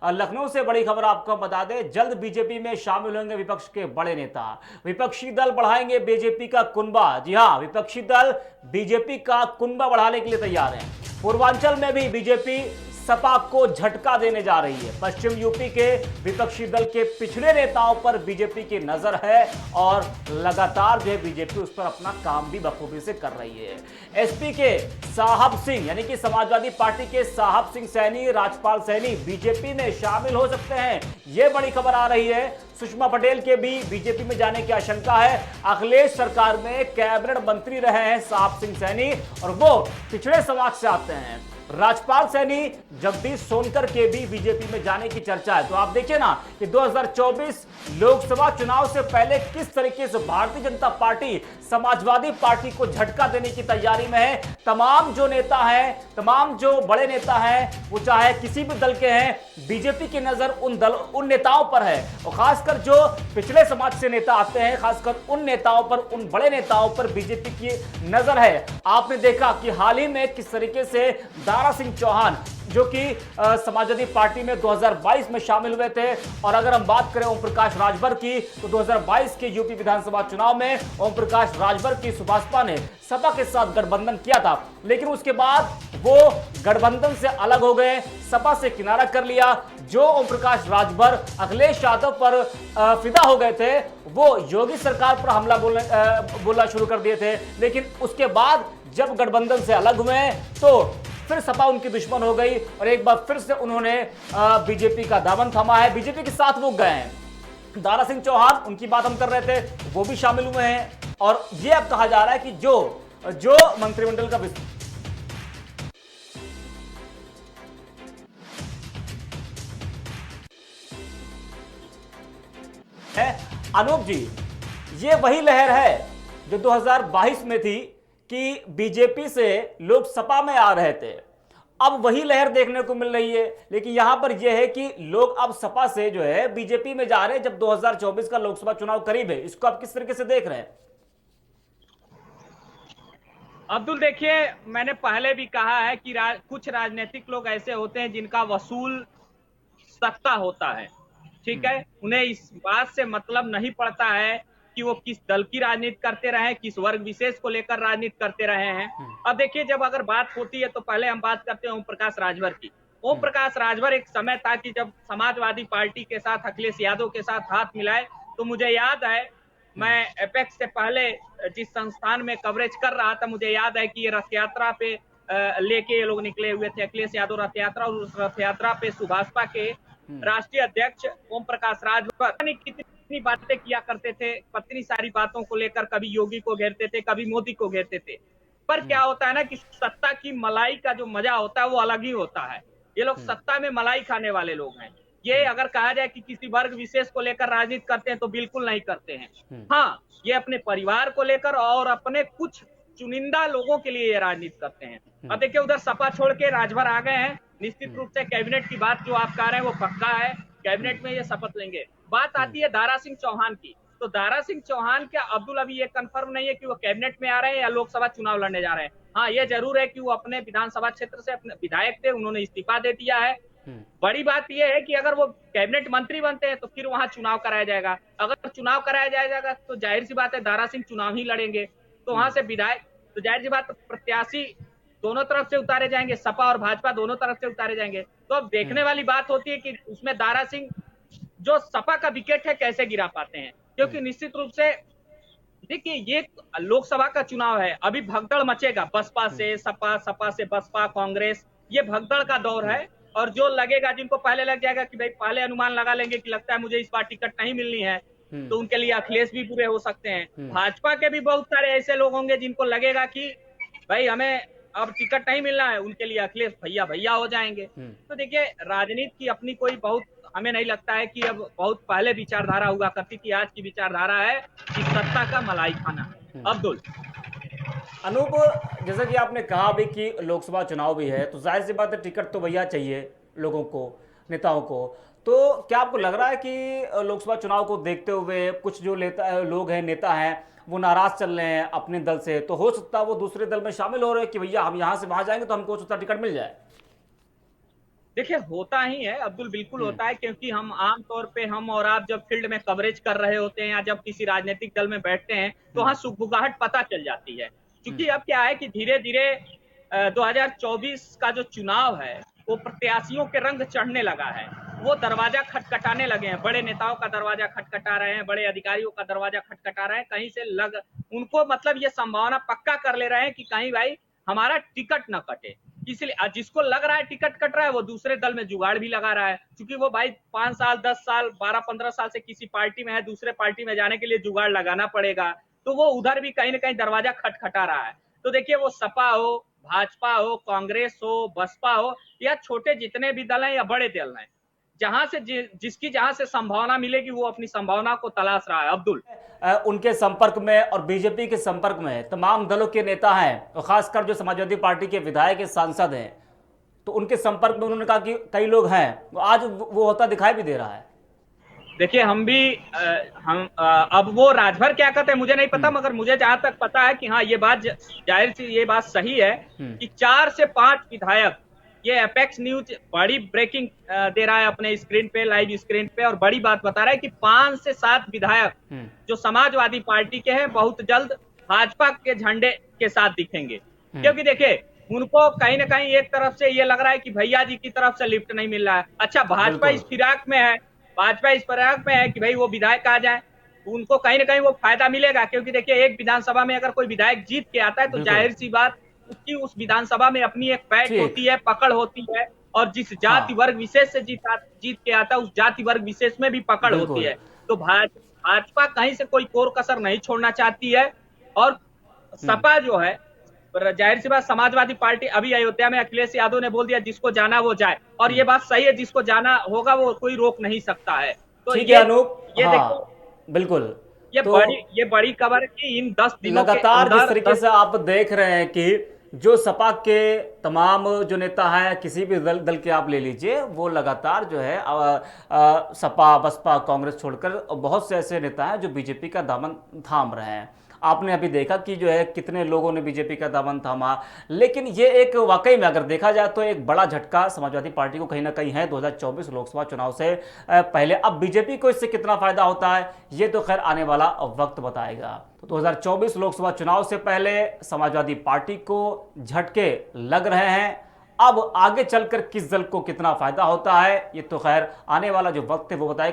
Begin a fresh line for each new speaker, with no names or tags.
लखनऊ से बड़ी खबर आपको बता दें, जल्द बीजेपी में शामिल होंगे विपक्ष के बड़े नेता। विपक्षी दल बढ़ाएंगे बीजेपी का कुनबा। जी हां, विपक्षी दल बीजेपी का कुनबा बढ़ाने के लिए तैयार हैं। पूर्वांचल में भी बीजेपी सपा को झटका देने जा रही है। पश्चिम यूपी के विपक्षी दल के पिछड़े नेताओं पर बीजेपी की नजर है और लगातार जो है बीजेपी उस पर अपना काम भी बखूबी से कर रही है। एसपी के साहब सिंह यानी कि समाजवादी पार्टी के साहब सिंह सैनी, राजपाल सैनी बीजेपी में शामिल हो सकते हैं, यह बड़ी खबर आ रही है। सुषमा पटेल के भी बीजेपी में जाने की आशंका है। अखिलेश सरकार में कैबिनेट मंत्री रहे हैं साहब सिंह सैनी और वो पिछड़े समाज से आते हैं। राजपाल सैनी, जगदीश सोनकर के भी बीजेपी में जाने की चर्चा है। तो आप देखिए ना कि 2024 लोकसभा चुनाव से पहले किस तरीके से भारतीय जनता पार्टी समाजवादी पार्टी को झटका देने की तैयारी में है। तमाम जो नेता हैं, तमाम जो बड़े नेता हैं, वो चाहे किसी भी दल के हैं, बीजेपी की नजर उन नेताओं पर है और खासकर जो पिछले समाज से नेता आते हैं, खासकर उन नेताओं पर, उन बड़े नेताओं पर बीजेपी की नजर है। आपने देखा कि हाल ही में किस तरीके से दारा सिंह चौहान जो कि समाजवादी पार्टी में 2022 में शामिल हुए थे, और अगर हम बात करें ओम प्रकाश राजभर की तो 2022 के यूपी विधानसभा चुनाव में ओम प्रकाश राजभर की सुभाषपा ने सपा के साथ गठबंधन किया था, लेकिन उसके बाद वो गठबंधन से अलग हो गए, सपा से किनारा कर लिया। जो ओम प्रकाश राजभर अखिलेश यादव पर फिदा हो गए थे, वो योगी सरकार पर हमला बोलना शुरू कर दिए थे, लेकिन उसके बाद जब गठबंधन से अलग हुए तो फिर सपा उनकी दुश्मन हो गई और एक बार फिर से उन्होंने बीजेपी का दामन थामा है, बीजेपी के साथ वो गए हैं। दारा सिंह चौहान, उनकी बात हम कर रहे थे, वो भी शामिल हुए हैं और ये अब कहा जा रहा है कि जो मंत्रिमंडल का है अनूप जी, ये वही लहर है जो 2022 में थी कि बीजेपी से लोग सपा में आ रहे थे। अब वही लहर देखने को मिल रही है, लेकिन यहां पर यह है कि लोग अब सपा से जो है बीजेपी में जा रहे हैं जब 2024 का लोकसभा चुनाव करीब है। इसको आप किस तरीके से देख रहे हैं?
अब्दुल, देखिए, मैंने पहले भी कहा है कि कुछ राजनीतिक लोग ऐसे होते हैं जिनका वसूल सत्ता होता है, ठीक है। उन्हें इस बात से मतलब नहीं पड़ता है कि वो किस दल की राजनीति करते रहे, किस वर्ग विशेष को लेकर राजनीति करते रहे हैं। अब देखिए, जब अगर बात होती है तो पहले हम बात करते हैं ओम प्रकाश राजभर की। ओम प्रकाश राजभर एक समय था कि जब समाजवादी पार्टी के साथ अखिलेश यादव के साथ हाथ मिलाए, तो मुझे याद है, मैं एपेक्स से पहले जिस संस्थान में कवरेज कर रहा था, मुझे याद है कि ये रथ यात्रा पे लेके ये लोग निकले हुए थे, अखिलेश यादव रथ यात्रा, और उस रथ यात्रा पे सुभाषपा के राष्ट्रीय अध्यक्ष ओम प्रकाश राजभर कितनी बातें किया करते थे, कितनी सारी बातों को लेकर कभी योगी को घेरते थे, कभी मोदी को घेरते थे। पर क्या होता है ना कि सत्ता की मलाई का जो मजा होता है वो अलग ही होता है। ये लोग सत्ता में मलाई खाने वाले लोग हैं। ये अगर कहा जाए कि किसी वर्ग विशेष को लेकर राजनीति करते हैं तो बिल्कुल नहीं करते हैं। हाँ, ये अपने परिवार को लेकर और अपने कुछ चुनिंदा लोगों के लिए ये राजनीति करते हैं। अब देखिए, उधर सपा छोड़ के राजभर आ गए हैं। निश्चित रूप से कैबिनेट की बात जो आप कह रहे हैं वो पक्का है, कैबिनेट में ये शपथ लेंगे। बात आती है दारा सिंह चौहान की, तो दारा सिंह चौहान क्या, अब्दुल, अभी ये कंफर्म नहीं है कि वो कैबिनेट में आ रहे हैं या लोकसभा चुनाव लड़ने जा रहे हैं। हाँ, ये जरूर है कि वो अपने विधानसभा क्षेत्र से अपने विधायक थे, उन्होंने इस्तीफा दे दिया है। बड़ी बात यह है कि अगर वो कैबिनेट मंत्री बनते हैं तो फिर वहां चुनाव कराया जाएगा। अगर चुनाव कराया जाएगा तो जाहिर सी बात है दारा सिंह चुनाव ही लड़ेंगे, तो वहां से विधायक, तो जाहिर सी बात, प्रत्याशी दोनों तरफ से उतारे जाएंगे, सपा और भाजपा दोनों तरफ से उतारे जाएंगे। तो अब देखने वाली बात होती है कि उसमें दारा सिंह जो सपा का विकेट है कैसे गिरा पाते हैं, क्योंकि निश्चित रूप से देखिए, ये लोकसभा का चुनाव है, अभी भगदड़ मचेगा, बसपा से सपा, सपा से बसपा, कांग्रेस, ये भगदड़ का दौर है। और जो लगेगा, जिनको पहले लग जाएगा कि भाई पहले अनुमान लगा लेंगे कि लगता है मुझे इस बार टिकट नहीं मिलनी है, तो उनके लिए अखिलेश भी बुरे हो सकते हैं। भाजपा के भी बहुत सारे ऐसे लोग होंगे जिनको लगेगा कि भाई हमें अब टिकट नहीं मिलना है, उनके लिए अखिलेश भैया भैया हो जाएंगे। तो देखिए, राजनीति की अपनी कोई बहुत, हमें नहीं लगता है कि अब बहुत पहले विचारधारा हुआ करती थी, आज की विचारधारा है कि सत्ता का मलाई खाना है। अब्दुल,
अनूप, जैसा कि आपने कहा अभी कि लोकसभा चुनाव भी है, तो जाहिर सी बात है टिकट तो भैया चाहिए लोगों को, नेताओं को। तो क्या आपको लग रहा है कि लोकसभा चुनाव को देखते हुए कुछ जो लोग हैं, नेता हैं, वो नाराज चल रहे हैं अपने दल से, तो हो सकता है वो दूसरे दल में शामिल हो रहे हैं कि भैया हम यहाँ से वहाँ जाएंगे तो हमको हो सकता है टिकट मिल जाए?
देखिए होता ही है अब्दुल, बिल्कुल होता है, क्योंकि हम आम तौर पे हम और आप जब फील्ड में कवरेज कर रहे होते हैं या जब किसी राजनीतिक दल में बैठते हैं तो वहाँ सुगबुगाहट पता चल जाती है। क्योंकि अब क्या है कि धीरे धीरे 2024 का जो चुनाव है वो प्रत्याशियों के रंग चढ़ने लगा है। वो दरवाजा खटखटाने लगे हैं, बड़े नेताओं का दरवाजा खटखटा रहे हैं, बड़े अधिकारियों का दरवाजा खटखटा रहे हैं, कहीं से लग उनको मतलब ये संभावना पक्का कर ले रहे हैं कि कहीं भाई हमारा टिकट न कटे। इसलिए जिसको लग रहा है टिकट कट रहा है वो दूसरे दल में जुगाड़ भी लगा रहा है, क्योंकि वो भाई 5 साल 10 साल 12-15 साल से किसी पार्टी में है, दूसरे पार्टी में जाने के लिए जुगाड़ लगाना पड़ेगा, तो वो उधर भी कहीं ना कहीं दरवाजा खटखटा रहा है। तो देखिए वो सपा हो, भाजपा हो, कांग्रेस हो, बसपा हो या छोटे जितने भी दल हैं या बड़े दल हैं, जहां से जिसकी जहां से संभावना मिलेगी वो अपनी संभावना को तलाश रहा है अब्दुल।
उनके संपर्क में और बीजेपी के संपर्क में तमाम दलों के नेता हैं और खासकर जो समाजवादी पार्टी के विधायक के सांसद हैं, तो उनके संपर्क में उन्होंने कहा कि कई लोग हैं, आज वो होता दिखाई भी दे रहा है।
देखिए हम भी अब वो राजभर क्या कहते हैं मुझे नहीं पता, मगर मुझे जहां तक पता है कि हाँ ये बात जाहिर सी ये बात सही है कि 4 से 5 विधायक, ये एपेक्स न्यूज बड़ी ब्रेकिंग दे रहा है अपने स्क्रीन पे, लाइव स्क्रीन पे, और बड़ी बात बता रहा है कि 5 से 7 विधायक जो समाजवादी पार्टी के हैं बहुत जल्द भाजपा के झंडे के साथ दिखेंगे। क्योंकि देखिए उनको कहीं ना कहीं एक तरफ से ये लग रहा है कि भैया जी की तरफ से लिफ्ट नहीं मिल रहा है। अच्छा भाजपा इस फिराक में है, भाजपा इस प्रयाग में है कि भाई वो विधायक आ जाए, उनको कहीं ना कहीं वो फायदा मिलेगा। क्योंकि देखिए एक विधानसभा में अगर कोई विधायक जीत के आता है तो जाहिर सी बात उसकी उस विधानसभा में अपनी एक पैठ होती है, पकड़ होती है, और जिस जाति वर्ग विशेष से जीत के आता है उस जाति वर्ग विशेष में भी पकड़ होती है। तो भाजपा कहीं से कोई कोर कसर नहीं छोड़ना चाहती है। और सपा जो है, जाहिर सी बात समाजवादी पार्टी, अभी अयोध्या में अखिलेश यादव ने बोल दिया जिसको जाना वो जाए, और ये बात सही है, जिसको जाना होगा वो कोई रोक नहीं सकता है। तो
ठीक है अनूप,
ये
हाँ,
देखो
बिल्कुल।
ये बड़ी खबर है कि इन 10 दिनों के
लगातार
अंदर
जिस तरीके से आप देख रहे हैं कि जो सपा के तमाम जो नेता हैं, किसी भी दल के आप ले लीजिए, वो लगातार जो है सपा बसपा कांग्रेस छोड़कर बहुत से ऐसे नेता हैं जो बीजेपी का दामन थाम रहे हैं। आपने अभी देखा कि जो है कितने लोगों ने बीजेपी का दामन थामा, लेकिन ये एक वाकई में अगर देखा जाए तो एक बड़ा झटका समाजवादी पार्टी को कहीं ना कहीं है 2024 लोकसभा चुनाव से पहले। अब बीजेपी को इससे कितना फायदा होता है ये तो खैर आने वाला वक्त बताएगा। तो 2024 लोकसभा चुनाव से पहले समाजवादी पार्टी को झटके लग रहे हैं। अब आगे चलकर किस दल को कितना फायदा होता है ये तो खैर आने वाला जो वक्त है वो बताएगा।